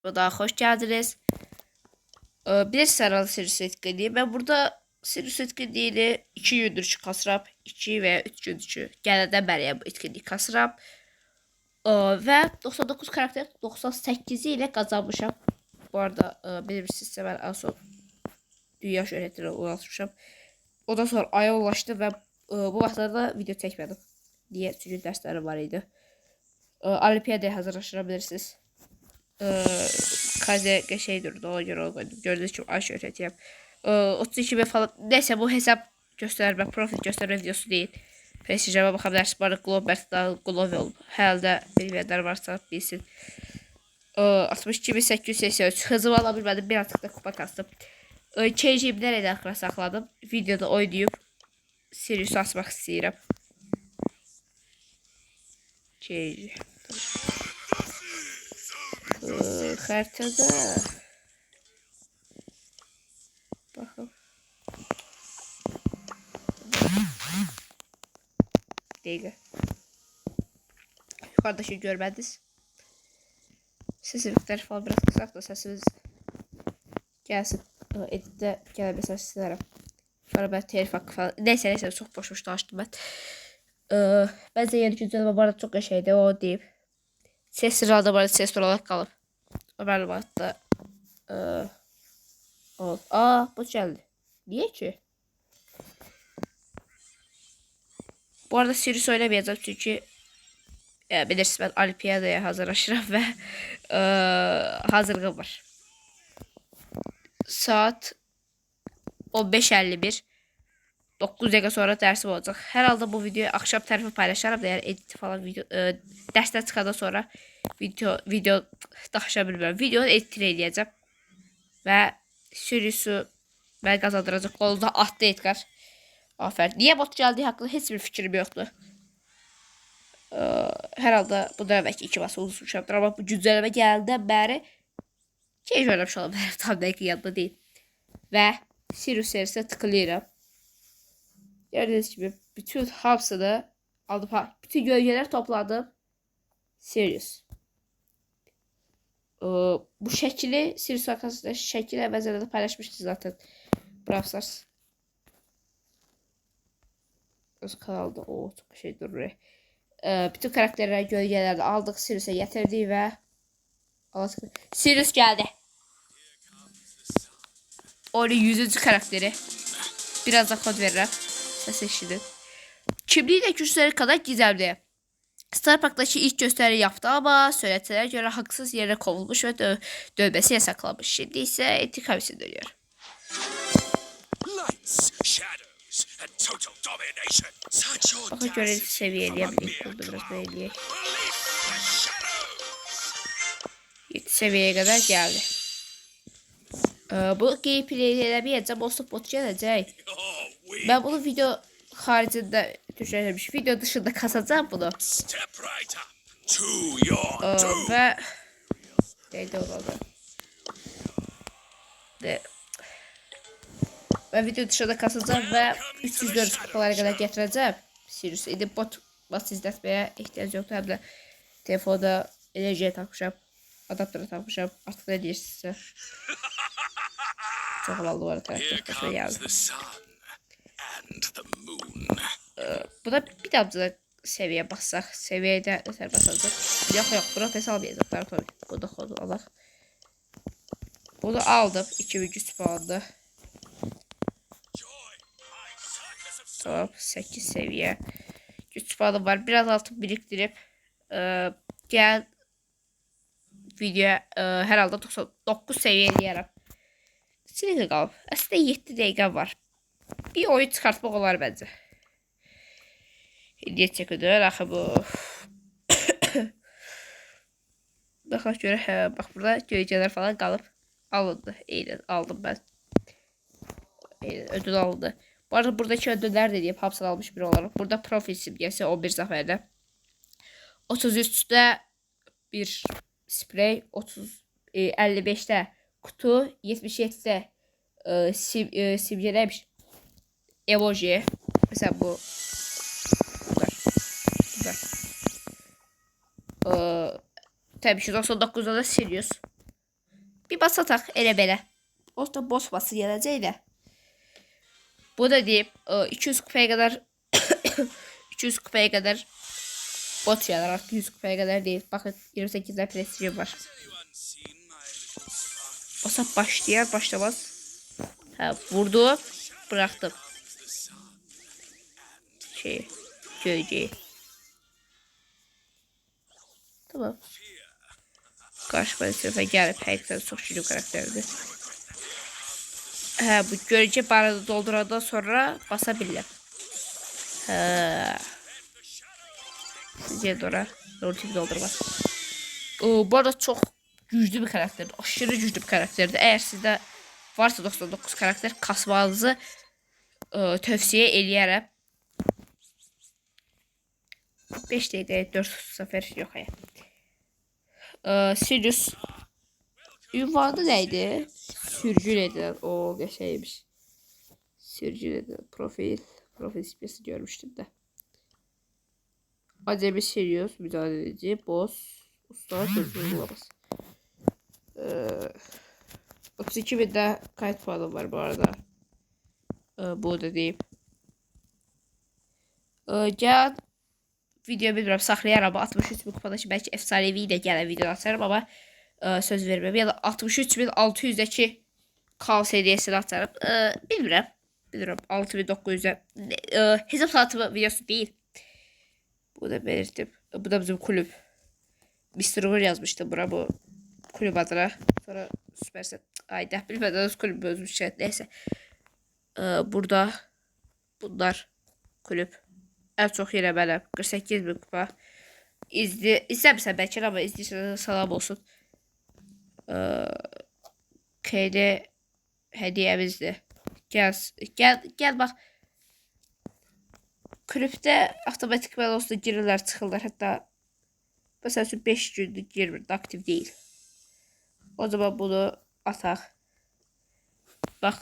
Bu da hoş geldiniz. Bir sarılı sürüsü etkinliği. Ben burada sürüsü etkinliğini 2 gündür kasıram. 2 veya 3 gündür. Gələdən bəriyə bu etkinliği kasıram. Və 99 karakter 98'i ile kazanmışam. Bu arada bilirsinizsə mən en son dünya şöhrətini ulaşmışam. Ondan sonra aya ulaşdım və bu vaxtlarda video çəkmədim. Niyə? Çünki dərslərim var idi. Olimpiyadaya hazırlaşabilirsiniz. Kaze şey durdu, ona göre o koydum. Gördüğünüz gibi ay şöhretiyim. 32 bin falan. Neyse bu hesap gösterme, profil gösterme videosu değil. Prestijeme bakabilirsiniz. Bana Globert'da Glove oldu. Herhalde bilmeyenler varsa bilsin. 62.883 hızımı alabilmedim. Birazcık da kupa kastım. Change'imi nerede akra sakladım. Videoda oynayıp Sirius asmak istiyorum. Change. Haritada. Bakın. Değil. Yukarıda şey görmediniz. Seslilikler falan biraz kısak da sesimiz gelsin. Editte gelen mesaj silerim. Sonra ben telif hakkı falan. Neyse çok boş açtım ben. Bence yeni güncelleme bu arada çok şeydi o deyip. Ses sıralada bu arada ses olarak kalıp. O benim hatta. Oldu. Bu geldi. Niye ki? Bu arada Sirius oynamayacağım çünkü bilirsiniz ben Olimpiyadaya hazırlaşırım ve hazırlığım var. Saat 15:51 9 dakika sonra dersim olacak. Herhalde bu videoyu akşam tarifi paylaşırım da yani edit falan video dersten çıkandan sonra video daşıya bilmiyorum. Videonu editini edeceğim. Ve Sirius'u ben kazandıracak oldu attı Edgar. Aferin. Niye bot geldiği hakkında hiçbir fikrim yoktu. Herhalde bu da belki 2 bası unutmuşamdır ama bu güncelleme geldiğinden beri şey oynamış olabilir. Tam belki yanında değil. Ve Sirius serisine tıklıyorum. Gördüğünüz gibi bütün hapsını aldım. Bütün gölgeler topladım. Sirius. Bu şekli Sirius arkasında şekil evvelden de paylaşmıştı zaten. Brawl Stars. Öz kanalda o çok şey duruyor. Bütün karakterleri gölgelerde aldık. Sirius'a getirdi ve Sirius geldi. Onun 100. karakteri. Biraz da kod veririm. Ses eşidin. Kimliğiyle güçleri kadar gizemli. Star Park'taki ilk gösteri yaptı ama söylentilere göre haksız yere kovulmuş ve dövmesi yasaklanmış. Şimdi ise intikam için dönüyor. Bakın görev seviyeliye bir oldu biraz böyle. 7 seviyeye kadar geldi. Bu gameplay'i eləməyəcəm, olsa bot gələcək. Ben bunu video haricinde düşünmemiş. Video dışında kasacağım bunu. Ve neydi o adı? Ben video dışında kasacağım ve 304 kupalara kadar getireceğim. Sirius edip bot bas izletmeye ihtiyaç yoktu. Hem de telefonda enerjiye takmışam. Adaptöre takmışam. Artık ne diyeceğiz çok havalı var karakter geldi. Bu da bir damcı seviye bassak. Seviyede öter basacak. Yok profes almayacaklar tabii. Bu da kodu alak. Bunu aldım. 200 puanlı. Tamam 8 seviye. Güç puanım var. Biraz altın biriktirip gel videoya herhalde 99 seviyeleyerek. Silikə qalıb. Əslində 7 dəqiqə var. Bir oyun çıxartmaq olar bence. Hediyə çəkilir. Axı bu. Baxaq görə bax burada göycələr falan qalıb. Alındı. Eynən aldım ben. Eynən ödül alındı. Bu arada buradaki ödüller de deyip hapsını almış biri olarak. Burada profil simgesi 11 zaferde. 33'te bir sprey, 55'te kutu, 77'de simgelemiş emoji. Mesela bu tabii şu 99'da da Sirius. Bir bas ataq elə belə. O da boss bası gələcək də. Bu da deyib 200 kupaya kadar 200 kupaya kadar bot şeyler artık 100 kupaya kadar değil. Bakın 28'de prestijim var. Basap başlayar başlamaz. Ha, vurdu. Bıraktım. Gölgeyi. Tamam. Karşıma sefer gelip herkese çok şirin karakterdi. Ha, bu gölge barını dolduradan sonra basabilirim. Ha. Sizce Dora. Ultimi doldurmaz. Bu arada çok güçlü bir karakterdir. Aşırı güçlü bir karakterdir. Eğer sizde varsa 99 karakter kasmanızı tövsiye eləyərəm. 5 dəqiqəyə 4 səfər yox ya. Sirius ünvanı neydi? Sürücü neydi? O qəşəymiş. Sürücü neydi? Profil spesi görmüştüm de. Acemi Sirius mücadele edici. Boss. Usta sözü uygulamaz. 32 binde kayıt puanım var bu arada. Bu da deyim. Gel video bilmirəm saxlayaram 63 bin kupadakı belki efsanevi ilə gələn video atarım amma söz verməm. Ya da 63.600'dəki kaos hediyesini atarım. Bilmirəm. 6.900'ə hesap satımı videosu değil. Bu da belirttim. Bu da bizim kulüp. Mr. Uğur yazmıştı bura bu kulüp adına. Sonra süperset. Ayda bilmeden kulüp bozmuş. Neyse. Burada bunlar kulüp. En çok yere benim. 48 bin kupa. İzlemişsen belki ama izleyicilerine salam olsun. KD hediyemizdi. Gel bak. Kulüpte otomatik olsa girirler çıkırlar. Hatta mesela 5 günlük girmir. Aktif değil. O zaman bunu atak. Bak.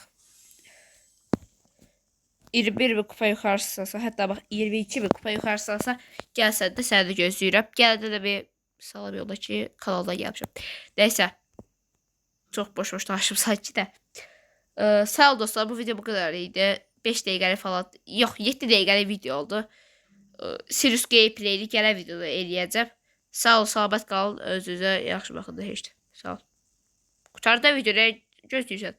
21 bin kupa yukarısı olsa hatta bak 22 bin kupa yukarısı olsa gəlsən də səni də gözləyirəm. Gəldə də bir salam yola ki kanalda gəlmişəm. Neyse. Çok boş danışım sanki də. Sağ ol dostlar bu video bu kadar idi. 5 dəqiqəlik falan yox 7 dəqiqəlik video oldu. Sirius gameplay'li gələn videoda eləyəcəm. Sağ ol salamat qalın özünüzə yaxşı baxın da heç. Sağ ol. Qutarda videoda gözləyirsən.